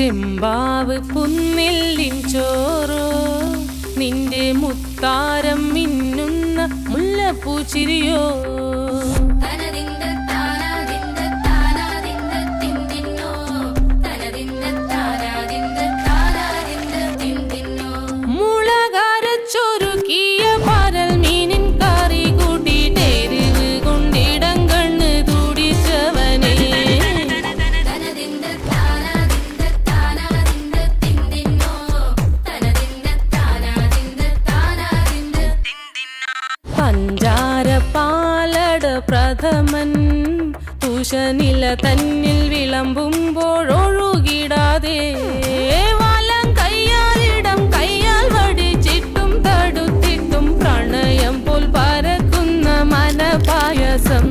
ചെമ്പാവ് പുന്നെല്ലിൻ ചോറോ നിന്റെ മുത്താരം മിന്നുന്ന മുല്ലപ്പൂച്ചിരിയോ മുളകരച്ചൊരുക്കിയ പരൽ മീനിൻ കറി കൂട്ടിയിട്ടെരിവ് കൊണ്ടിടം കണ്ണ് തുടിച്ചവനേ പഞ്ചാര പാലട പ്രഥമൻ തുഷനില തന്നിൽ വിളമ്പുമ്പോഴൊഴുകിടാതെ വലം കയ്യാലിടം കയ്യാൽ വടിച്ചിട്ടും തടുത്തിട്ടും പ്രണയം പോൽ പരക്കുന്ന മനപായസം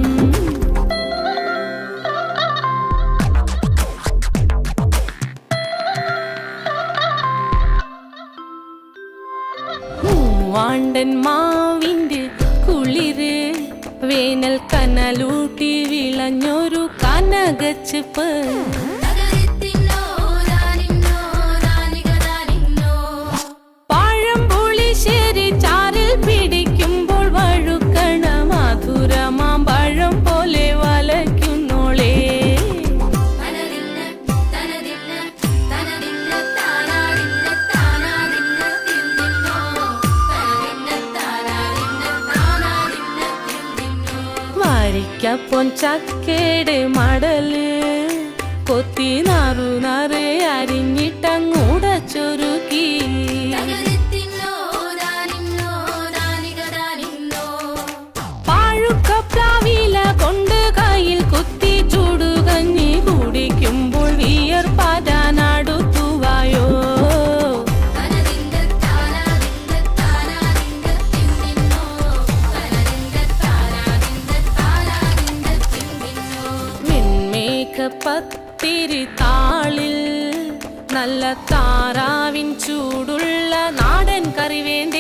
മൂവാണ്ടൻ മാവിൻ്റെ കുളിര് വേനൽ കനലൂട്ടി വിളഞ്ഞൊരു കനകച്ചിപ്പ് പഴംപുളിശ്ശേരി ചാറിൽ പിടിക്കുമ്പോൾ വഴുക്കണ മധുരമാം പഴം പോലെ വലയ്ക്കുന്നോളേ വരിക്കപ്പൊൻ ചക്കേട് മടല് കൊത്തി നാറു അരിഞ്ഞിട്ടങ്ങൂടച്ചൊരുക്കി പാഴുക്കപ്ലാവില കൊണ്ട് കയ്യിൽ കുത്തി ചൂടുകഞ്ഞി കുടിക്കുമ്പോൾ വിയർപ്പാറ്റാനടുത്തുവായോ പത്തിരി താളിൽ നല്ല താറാവിൻ ചൂടുള്ള നാടൻ കറി വേണ്ടി